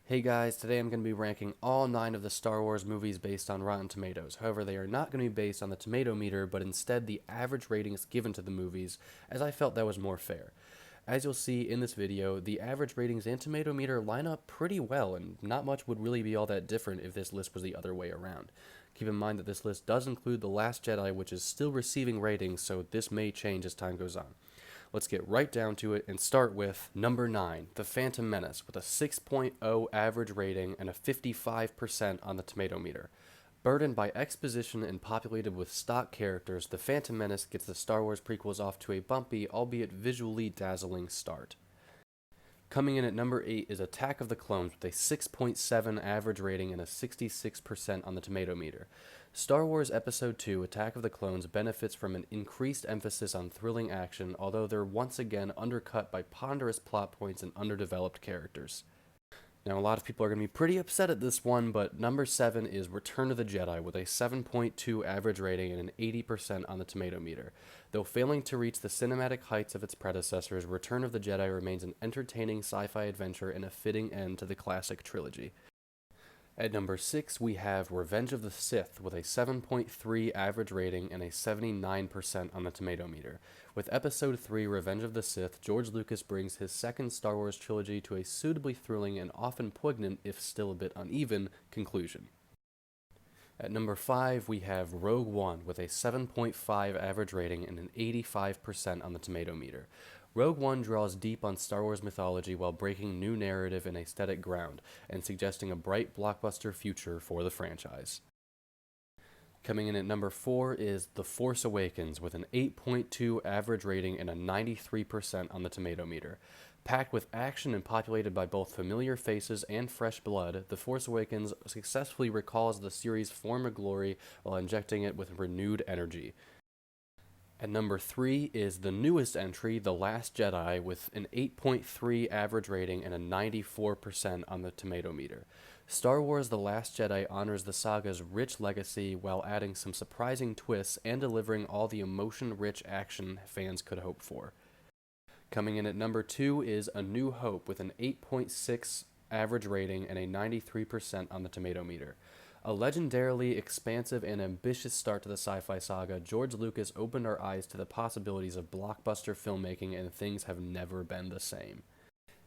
Hey guys, today I'm going to be ranking all 9 of the Star Wars movies based on Rotten Tomatoes. However, they are not going to be based on the tomato meter, but instead the average ratings given to the movies, as I felt that was more fair. As you'll see in this video, the average ratings and tomato meter line up pretty well, and not much would really be all that different if this list was the other way around. Keep in mind that this list does include The Last Jedi, which is still receiving ratings, so this may change as time goes on. Let's get right down to it and start with number 9, The Phantom Menace, with a 6.0 average rating and a 55% on the tomato meter. Burdened by exposition and populated with stock characters, The Phantom Menace gets the Star Wars prequels off to a bumpy, albeit visually dazzling start. Coming in at number 8 is Attack of the Clones with a 6.7 average rating and a 66% on the tomato meter. Star Wars Episode 2 Attack of the Clones benefits from an increased emphasis on thrilling action, although they're once again undercut by ponderous plot points and underdeveloped characters. Now, a lot of people are going to be pretty upset at this one, but number 7 is Return of the Jedi with a 7.2 average rating and an 80% on the tomato meter. Though failing to reach the cinematic heights of its predecessors, Return of the Jedi remains an entertaining sci-fi adventure and a fitting end to the classic trilogy. At number 6, we have Revenge of the Sith with a 7.3 average rating and a 79% on the tomato meter. With Episode 3, Revenge of the Sith, George Lucas brings his second Star Wars trilogy to a suitably thrilling and often poignant, if still a bit uneven, conclusion. At number 5, we have Rogue One with a 7.5 average rating and an 85% on the tomato meter. Rogue One draws deep on Star Wars mythology while breaking new narrative and aesthetic ground, and suggesting a bright blockbuster future for the franchise. Coming in at number 4 is The Force Awakens with an 8.2 average rating and a 93% on the tomato meter. Packed with action and populated by both familiar faces and fresh blood, The Force Awakens successfully recalls the series' former glory while injecting it with renewed energy. At number 3 is the newest entry, The Last Jedi, with an 8.3 average rating and a 94% on the tomato meter. Star Wars The Last Jedi honors the saga's rich legacy while adding some surprising twists and delivering all the emotion-rich action fans could hope for. Coming in at number 2 is A New Hope with an 8.6 average rating and a 93% on the tomato meter. A legendarily expansive and ambitious start to the sci-fi saga, George Lucas opened our eyes to the possibilities of blockbuster filmmaking, and things have never been the same.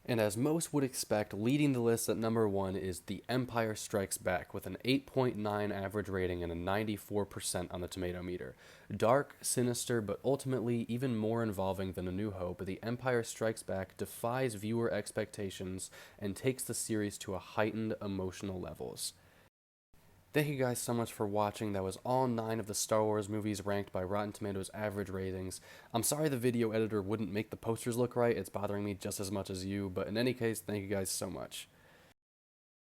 And as most would expect, leading the list at number 1 is The Empire Strikes Back with an 8.9 average rating and a 94% on the tomato meter. Dark, sinister, but ultimately even more involving than A New Hope, The Empire Strikes Back defies viewer expectations and takes the series to a heightened emotional levels. Thank you guys so much for watching. That was all 9 of the Star Wars movies ranked by Rotten Tomatoes average ratings. I'm sorry the video editor wouldn't make the posters look right. It's bothering me just as much as you, but in any case, thank you guys so much.